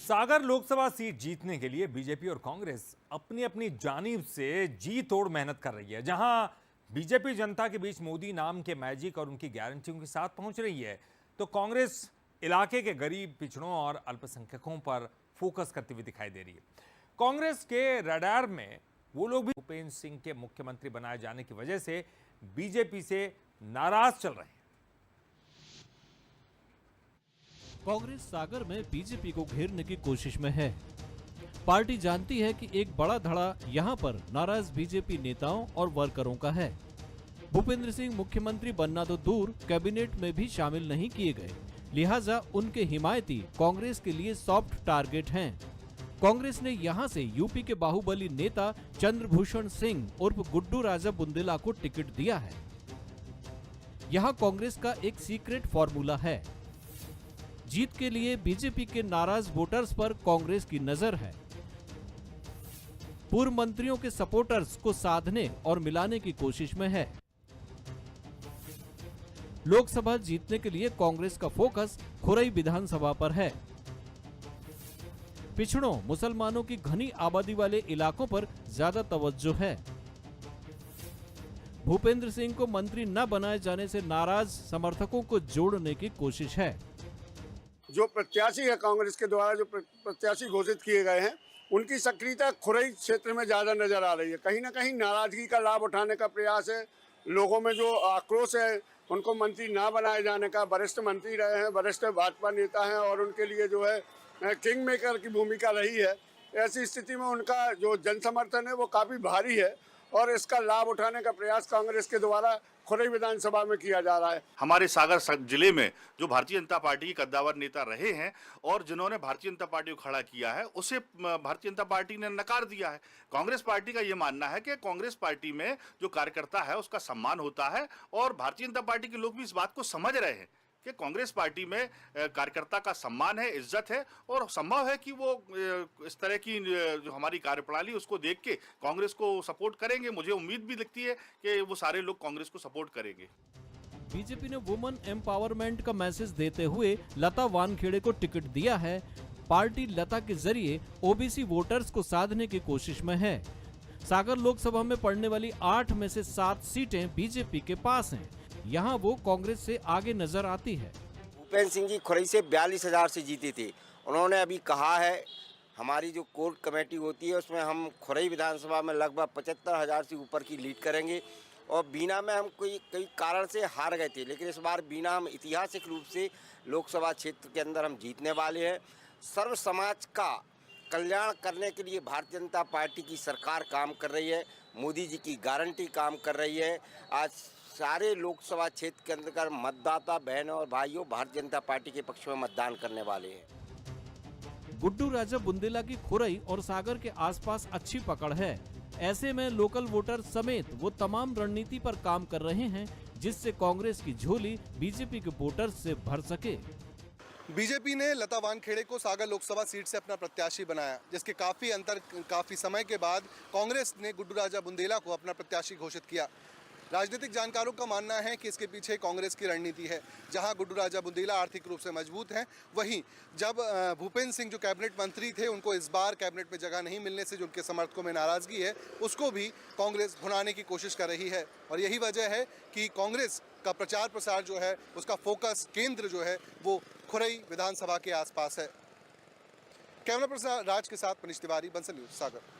Sagar Lok Sabha seat जीतने के लिए बीजेपी और कांग्रेस अपनी अपनी जानिब से जी तोड़ मेहनत कर रही है। जहां बीजेपी जनता के बीच मोदी नाम के मैजिक और उनकी गारंटियों के साथ पहुंच रही है, तो कांग्रेस इलाके के गरीब, पिछड़ों और अल्पसंख्यकों पर फोकस करती हुई दिखाई दे रही है। कांग्रेस के रडार में वो लोग भी भूपेंद्र सिंह के मुख्यमंत्री बनाए जाने की वजह से बीजेपी से नाराज चल रहे हैं। कांग्रेस सागर में बीजेपी को घेरने की कोशिश में है। पार्टी जानती है कि एक बड़ा धड़ा यहां पर नाराज बीजेपी नेताओं और वर्करों का है। भूपेंद्र सिंह मुख्यमंत्री बनना तो दूर, कैबिनेट में भी शामिल नहीं किए गए, लिहाजा उनके हिमायती कांग्रेस के लिए सॉफ्ट टारगेट हैं। कांग्रेस ने यहां से यूपी के बाहुबली नेता चंद्रभूषण सिंह उर्फ गुड्डू राजा बुंदेला को टिकट दिया है। यहां कांग्रेस का एक सीक्रेट फॉर्मूला है। जीत के लिए बीजेपी के नाराज वोटर्स पर कांग्रेस की नजर है। पूर्व मंत्रियों के सपोर्टर्स को साधने और मिलाने की कोशिश में है। लोकसभा जीतने के लिए कांग्रेस का फोकस खुरई विधानसभा पर है। पिछड़ों, मुसलमानों की घनी आबादी वाले इलाकों पर ज्यादा तवज्जो है। भूपेंद्र सिंह को मंत्री न बनाए जाने से नाराज समर्थकों को जोड़ने की कोशिश है। जो प्रत्याशी है कांग्रेस के द्वारा जो प्रत्याशी घोषित किए गए हैं, उनकी सक्रियता खुरई क्षेत्र में ज़्यादा नजर आ रही है। कहीं ना कहीं नाराजगी का लाभ उठाने का प्रयास है। लोगों में जो आक्रोश है, उनको मंत्री ना बनाए जाने का। वरिष्ठ मंत्री रहे हैं, वरिष्ठ भाजपा नेता हैं और उनके लिए जो है किंग मेकर की भूमिका रही है। ऐसी स्थिति में उनका जो जन समर्थन है वो काफ़ी भारी है और इसका लाभ उठाने का प्रयास कांग्रेस के द्वारा खुरई विधानसभा में किया जा रहा है। हमारे सागर जिले में जो भारतीय जनता पार्टी के कद्दावर नेता रहे हैं और जिन्होंने भारतीय जनता पार्टी को खड़ा किया है, उसे भारतीय जनता पार्टी ने नकार दिया है। कांग्रेस पार्टी का ये मानना है कि कांग्रेस पार्टी में जो कार्यकर्ता है उसका सम्मान होता है और भारतीय जनता पार्टी के लोग भी इस बात को समझ रहे हैं कि कांग्रेस पार्टी में कार्यकर्ता का सम्मान है, इज्जत है और संभव है कि वो इस तरह की जो हमारी कार्यप्रणाली उसको देख के कांग्रेस को सपोर्ट करेंगे। मुझे उम्मीद भी लगती है कि वो सारे लोग कांग्रेस को सपोर्ट करेंगे। बीजेपी ने वुमेन एम्पावरमेंट का मैसेज देते हुए लता वानखेड़े को टिकट दिया है। पार्टी लता के जरिए ओबीसी वोटर्स को साधने की कोशिश में है। सागर लोकसभा में पड़ने वाली 8 में से 7 सीटें बीजेपी के पास हैं। यहाँ वो कांग्रेस से आगे नजर आती है। भूपेंद्र सिंह जी खुरई से 42,000 से जीते थे। उन्होंने अभी कहा है हमारी जो कोर कमेटी होती है उसमें हम खुरई विधानसभा में लगभग 75,000 से ऊपर की लीड करेंगे। और बीना में हम कई कारण से हार गए थे, लेकिन इस बार बीना हम ऐतिहासिक रूप से लोकसभा क्षेत्र के अंदर हम जीतने वाले हैं। सर्व समाज का कल्याण करने के लिए भारतीय जनता पार्टी की सरकार काम कर रही है। मोदी जी की गारंटी काम कर रही है। आज सारे लोकसभा क्षेत्र के अंदर मतदाता बहनों और भाइयों भारतीय जनता पार्टी के पक्ष में मतदान करने वाले हैं। गुड्डू राजा बुंदेला की खुरई और सागर के आसपास अच्छी पकड़ है। ऐसे में लोकल वोटर समेत वो तमाम रणनीति पर काम कर रहे हैं जिससे कांग्रेस की झोली बीजेपी के वोटर्स से भर सके। बीजेपी ने लता वानखेड़े को सागर लोकसभा सीट से अपना प्रत्याशी बनाया, जिसके काफी समय के बाद कांग्रेस ने गुड्डू राजा बुंदेला को अपना प्रत्याशी घोषित किया। राजनीतिक जानकारों का मानना है कि इसके पीछे कांग्रेस की रणनीति है। जहां गुड्डू राजा बुंदेला आर्थिक रूप से मजबूत हैं, वहीं जब भूपेंद्र सिंह जो कैबिनेट मंत्री थे उनको इस बार कैबिनेट में जगह नहीं मिलने से जो उनके समर्थकों में नाराजगी है, उसको भी कांग्रेस भुनाने की कोशिश कर रही है। और यही वजह है कि कांग्रेस का प्रचार प्रसार जो है उसका फोकस केंद्र जो है वो खुरई विधानसभा के आसपास है। कैमरा पर्सन राज के साथ मनीष तिवारी, बंसल न्यूज, सागर।